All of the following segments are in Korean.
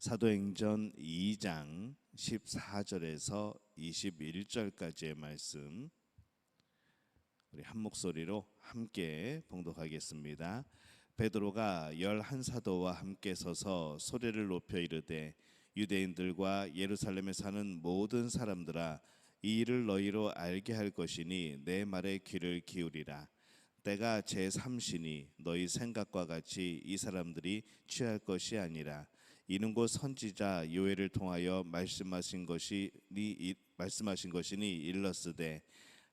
사도행전 2장 14절에서 21절까지의 말씀 우리 한 목소리로 함께 봉독하겠습니다. 베드로가 11사도와 함께 서서 소리를 높여 이르되 유대인들과 예루살렘에 사는 모든 사람들아, 이 일을 너희로 알게 할 것이니 내 말에 귀를 기울이라. 때가 제3시니 너희 생각과 같이 이 사람들이 취할 것이 아니라 이는 곧 선지자 요엘을 통하여 말씀하신 것이니 일렀으되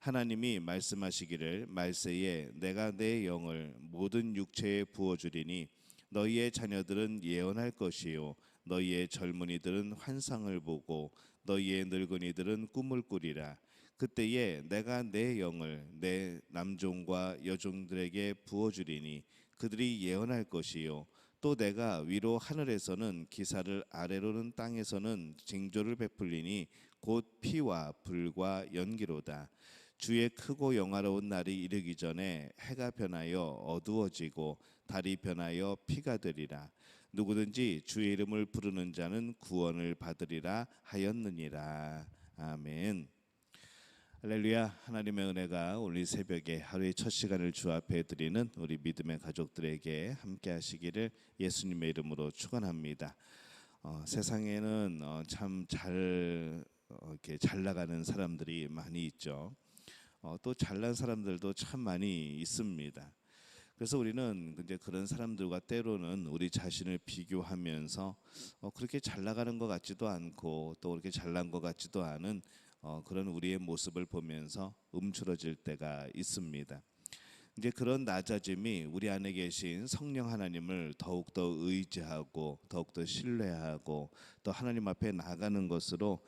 하나님이 말씀하시기를 말세에 내가 내 영을 모든 육체에 부어주리니 너희의 자녀들은 예언할 것이요 너희의 젊은이들은 환상을 보고 너희의 늙은이들은 꿈을 꾸리라. 그때에 내가 내 영을 내 남종과 여종들에게 부어주리니 그들이 예언할 것이요 또 내가 위로 하늘에서는 기사를 아래로는 땅에서는 징조를 베풀리니 곧 피와 불과 연기로다. 주의 크고 영화로운 날이 이르기 전에 해가 변하여 어두워지고 달이 변하여 피가 되리라. 누구든지 주의 이름을 부르는 자는 구원을 받으리라 하였느니라. 아멘. 할렐루야. 하나님의 은혜가 오늘 새벽에 하루의 첫 시간을 주 앞에 드리는 우리 믿음의 가족들에게 함께 하시기를 예수님의 이름으로 축원합니다. 세상에는 참 이렇게 잘 나가는 사람들이 많이 있죠. 또 잘난 사람들도 참 많이 있습니다. 그래서 우리는 이제 그런 사람들과 때로는 우리 자신을 비교하면서 그렇게 잘 나가는 것 같지도 않고 또 그렇게 잘난 것 같지도 않은 그런 우리의 모습을 보면서 움츠러질 때가 있습니다. 이제 그런 낮아짐이 우리 안에 계신 성령 하나님을 더욱더 의지하고 더욱더 신뢰하고 또 하나님 앞에 나가는 것으로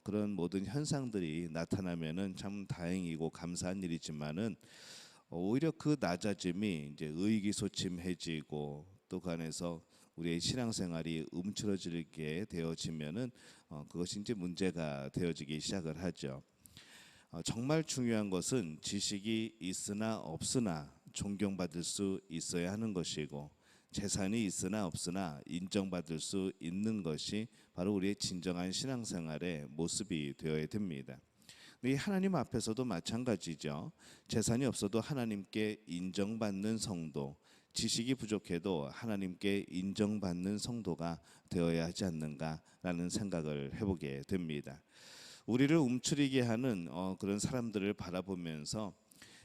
그런 모든 현상들이 나타나면은 참 다행이고 감사한 일이지만은 오히려 그 낮아짐이 이제 의기소침해지고 또 그 안에서 우리의 신앙생활이 움츠러지게 되어지면은 그것이 이제 문제가 되어지기 시작을 하죠. 정말 중요한 것은 지식이 있으나 없으나 존경받을 수 있어야 하는 것이고 재산이 있으나 없으나 인정받을 수 있는 것이 바로 우리의 진정한 신앙생활의 모습이 되어야 됩니다. 이 하나님 앞에서도 마찬가지죠. 재산이 없어도 하나님께 인정받는 성도, 지식이 부족해도 하나님께 인정받는 성도가 되어야 하지 않는가라는 생각을 해보게 됩니다. 우리를 움츠리게 하는 그런 사람들을 바라보면서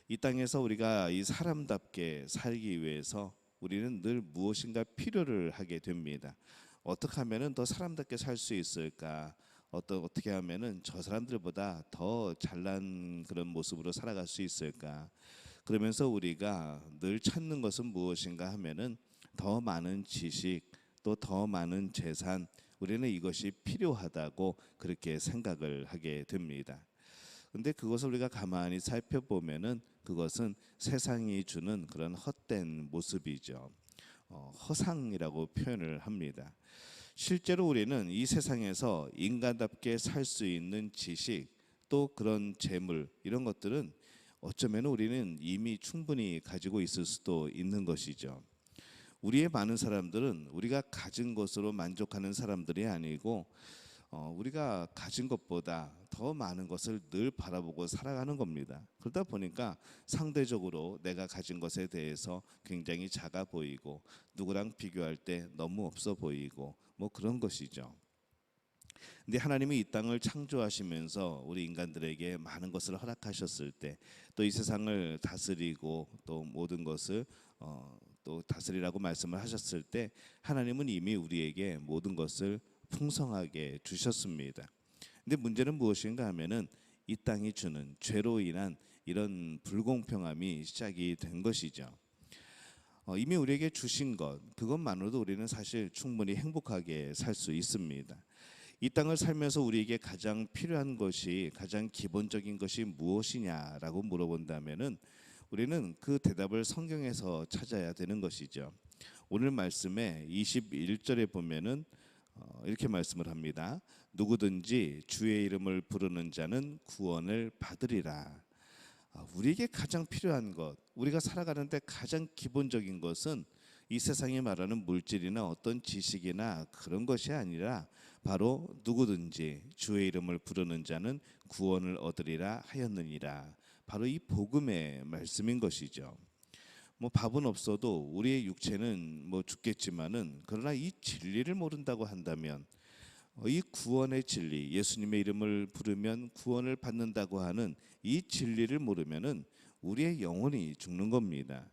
이 땅에서 우리가 이 사람답게 살기 위해서 우리는 늘 무엇인가 필요를 하게 됩니다. 어떻게 하면은 더 사람답게 살 수 있을까? 어떻게 하면은 저 사람들보다 더 잘난 그런 모습으로 살아갈 수 있을까? 그러면서 우리가 늘 찾는 것은 무엇인가 하면은 더 많은 지식, 또 더 많은 재산, 우리는 이것이 필요하다고 그렇게 생각을 하게 됩니다. 근데 그것을 우리가 가만히 살펴보면은 그것은 세상이 주는 그런 헛된 모습이죠. 허상이라고 표현을 합니다. 실제로 우리는 이 세상에서 인간답게 살 수 있는 지식, 또 그런 재물, 이런 것들은 어쩌면 우리는 이미 충분히 가지고 있을 수도 있는 것이죠. 우리의 많은 사람들은 우리가 가진 것으로 만족하는 사람들이 아니고 우리가 가진 것보다 더 많은 것을 늘 바라보고 살아가는 겁니다. 그러다 보니까 상대적으로 내가 가진 것에 대해서 굉장히 작아 보이고 누구랑 비교할 때 너무 없어 보이고 뭐 그런 것이죠. 근데 하나님이 이 땅을 창조하시면서 우리 인간들에게 많은 것을 허락하셨을 때, 또 이 세상을 다스리고 또 모든 것을 또 다스리라고 말씀을 하셨을 때, 하나님은 이미 우리에게 모든 것을 풍성하게 주셨습니다. 근데 문제는 무엇인가 하면은 이 땅이 주는 죄로 인한 이런 불공평함이 시작이 된 것이죠. 이미 우리에게 주신 것, 그것만으로도 우리는 사실 충분히 행복하게 살 수 있습니다. 이 땅을 살면서 우리에게 가장 필요한 것이, 가장 기본적인 것이 무엇이냐라고 물어본다면은 우리는 그 대답을 성경에서 찾아야 되는 것이죠. 오늘 말씀에 21절에 보면은 이렇게 말씀을 합니다. 누구든지 주의 이름을 부르는 자는 구원을 받으리라. 우리에게 가장 필요한 것, 우리가 살아가는데 가장 기본적인 것은 이 세상이 말하는 물질이나 어떤 지식이나 그런 것이 아니라 바로 누구든지 주의 이름을 부르는 자는 구원을 얻으리라 하였느니라. 바로 이 복음의 말씀인 것이죠. 뭐 밥은 없어도 우리의 육체는 뭐 죽겠지만은 그러나 이 진리를 모른다고 한다면 이 구원의 진리, 예수님의 이름을 부르면 구원을 받는다고 하는 이 진리를 모르면은 우리의 영혼이 죽는 겁니다.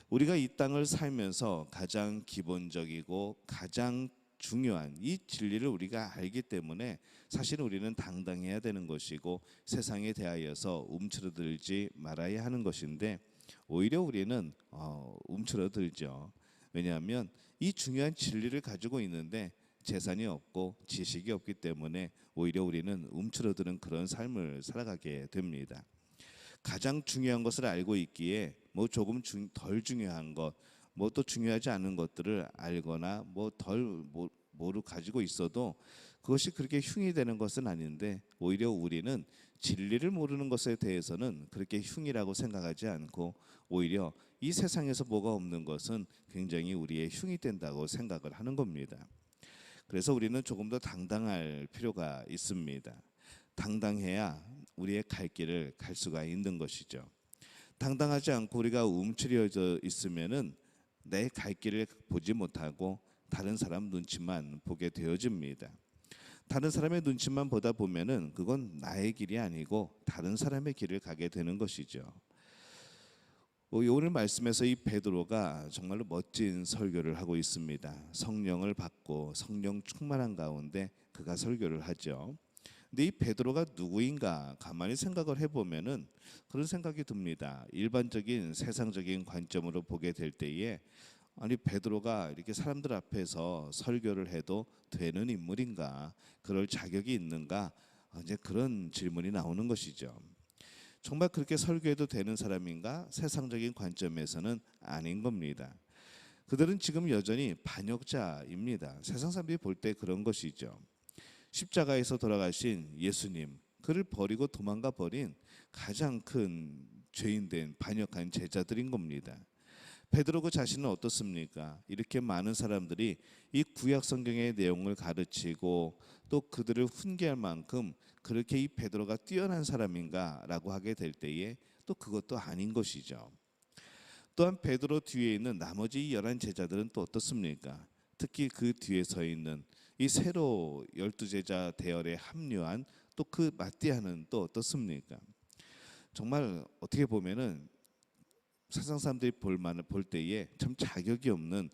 우리가 이 땅을 살면서 가장 기본적이고 가장 중요한 이 진리를 우리가 알기 때문에 사실 우리는 당당해야 되는 것이고 세상에 대하여서 움츠러들지 말아야 하는 것인데 오히려 우리는 움츠러들죠. 왜냐하면 이 중요한 진리를 가지고 있는데 재산이 없고 지식이 없기 때문에 오히려 우리는 움츠러드는 그런 삶을 살아가게 됩니다. 가장 중요한 것을 알고 있기에 뭐 조금 덜 중요한 것, 뭐 또 중요하지 않은 것들을 알거나 뭐 덜 뭐를 가지고 있어도 그것이 그렇게 흉이 되는 것은 아닌데 오히려 우리는 진리를 모르는 것에 대해서는 그렇게 흉이라고 생각하지 않고 오히려 이 세상에서 뭐가 없는 것은 굉장히 우리의 흉이 된다고 생각을 하는 겁니다. 그래서 우리는 조금 더 당당할 필요가 있습니다. 당당해야 우리의 갈 길을 갈 수가 있는 것이죠. 당당하지 않고 우리가 움츠려져 있으면은 내 갈 길을 보지 못하고 다른 사람 눈치만 보게 되어집니다. 다른 사람의 눈치만 보다 보면은 그건 나의 길이 아니고 다른 사람의 길을 가게 되는 것이죠. 오늘 말씀에서 이 베드로가 정말로 멋진 설교를 하고 있습니다. 성령을 받고 성령 충만한 가운데 그가 설교를 하죠. 근데 이 베드로가 누구인가 가만히 생각을 해보면은 그런 생각이 듭니다. 일반적인 세상적인 관점으로 보게 될 때에 아니 베드로가 이렇게 사람들 앞에서 설교를 해도 되는 인물인가, 그럴 자격이 있는가, 이제 그런 질문이 나오는 것이죠. 정말 그렇게 설교해도 되는 사람인가? 세상적인 관점에서는 아닌 겁니다. 그들은 지금 여전히 반역자입니다. 세상 사람들이 볼 때 그런 것이죠. 십자가에서 돌아가신 예수님, 그를 버리고 도망가 버린 가장 큰 죄인된 반역한 제자들인 겁니다. 베드로 그 자신은 어떻습니까? 이렇게 많은 사람들이 이 구약 성경의 내용을 가르치고 또 그들을 훈계할 만큼 그렇게 이 베드로가 뛰어난 사람인가라고 하게 될 때에 또 그것도 아닌 것이죠. 또한 베드로 뒤에 있는 나머지 11 제자들은 또 어떻습니까? 특히 그 뒤에 서 있는 이 새로 12제자 대열에 합류한 또 그 마띠아는 또 어떻습니까? 정말 어떻게 보면은 세상 사람들이 볼 때에 참 자격이 없는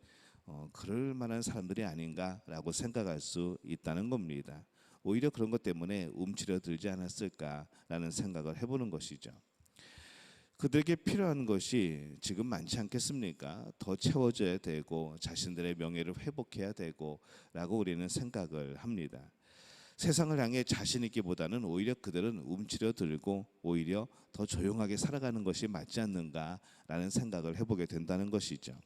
그럴 만한 사람들이 아닌가라고 생각할 수 있다는 겁니다. 오히려 그런 것 때문에 움츠려들지 않았을까라는 생각을 해보는 것이죠. 그들에게 필요한 것이 지금 많지 않겠습니까? 더 채워져야 되고 자신들의 명예를 회복해야 되고 라고 우리는 생각을 합니다. 세상을 향해 자신 있기보다는 오히려 그들은 움츠려들고 오히려 더 조용하게 살아가는 것이 맞지 않는가라는 생각을 해보게 된다는 것이죠.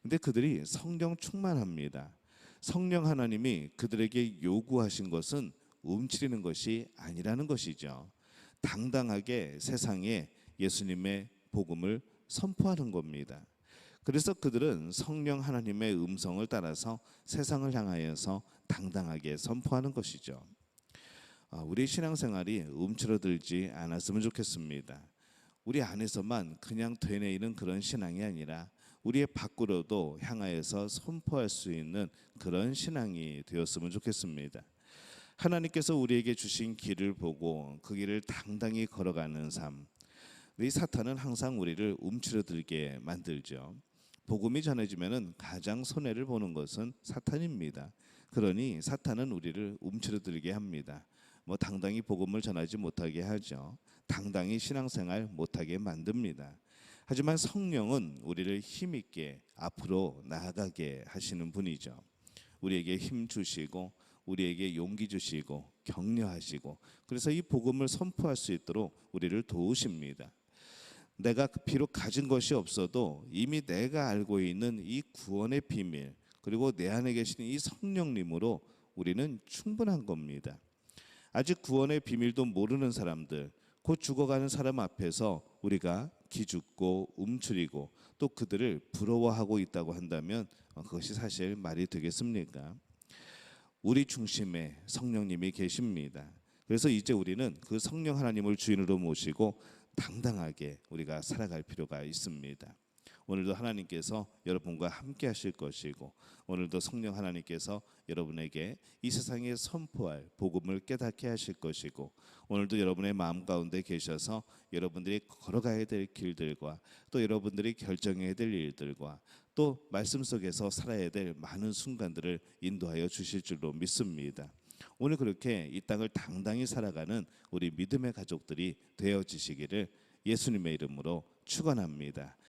근데 그들이 성령 충만합니다. 성령 하나님이 그들에게 요구하신 것은 움츠리는 것이 아니라는 것이죠. 당당하게 세상에 예수님의 복음을 선포하는 겁니다. 그래서 그들은 성령 하나님의 음성을 따라서 세상을 향하여서 당당하게 선포하는 것이죠. 우리 신앙생활이 움츠러들지 않았으면 좋겠습니다. 우리 안에서만 그냥 되뇌이는 그런 신앙이 아니라 우리의 밖으로도 향하여서 선포할 수 있는 그런 신앙이 되었으면 좋겠습니다. 하나님께서 우리에게 주신 길을 보고 그 길을 당당히 걸어가는 삶. 이 사탄은 항상 우리를 움츠러들게 만들죠. 복음이 전해지면은 가장 손해를 보는 것은 사탄입니다. 그러니 사탄은 우리를 움츠러들게 합니다. 뭐 당당히 복음을 전하지 못하게 하죠. 당당히 신앙생활 못하게 만듭니다. 하지만 성령은 우리를 힘있게 앞으로 나아가게 하시는 분이죠. 우리에게 힘 주시고 우리에게 용기 주시고 격려하시고 그래서 이 복음을 선포할 수 있도록 우리를 도우십니다. 내가 비록 가진 것이 없어도 이미 내가 알고 있는 이 구원의 비밀 그리고 내 안에 계시는 이 성령님으로 우리는 충분한 겁니다. 아직 구원의 비밀도 모르는 사람들, 곧 죽어가는 사람 앞에서 우리가 기죽고 움츠리고 또 그들을 부러워하고 있다고 한다면 그것이 사실 말이 되겠습니까? 우리 중심에 성령님이 계십니다. 그래서 이제 우리는 그 성령 하나님을 주인으로 모시고 당당하게 우리가 살아갈 필요가 있습니다. 오늘도 하나님께서 여러분과 함께 하실 것이고 오늘도 성령 하나님께서 여러분에게 이 세상에 선포할 복음을 깨닫게 하실 것이고 오늘도 여러분의 마음 가운데 계셔서 여러분들이 걸어가야 될 길들과 또 여러분들이 결정해야 될 일들과 또 말씀 속에서 살아야 될 많은 순간들을 인도하여 주실 줄로 믿습니다. 오늘 그렇게 이 땅을 당당히 살아가는 우리 믿음의 가족들이 되어지시기를 예수님의 이름으로 축원합니다.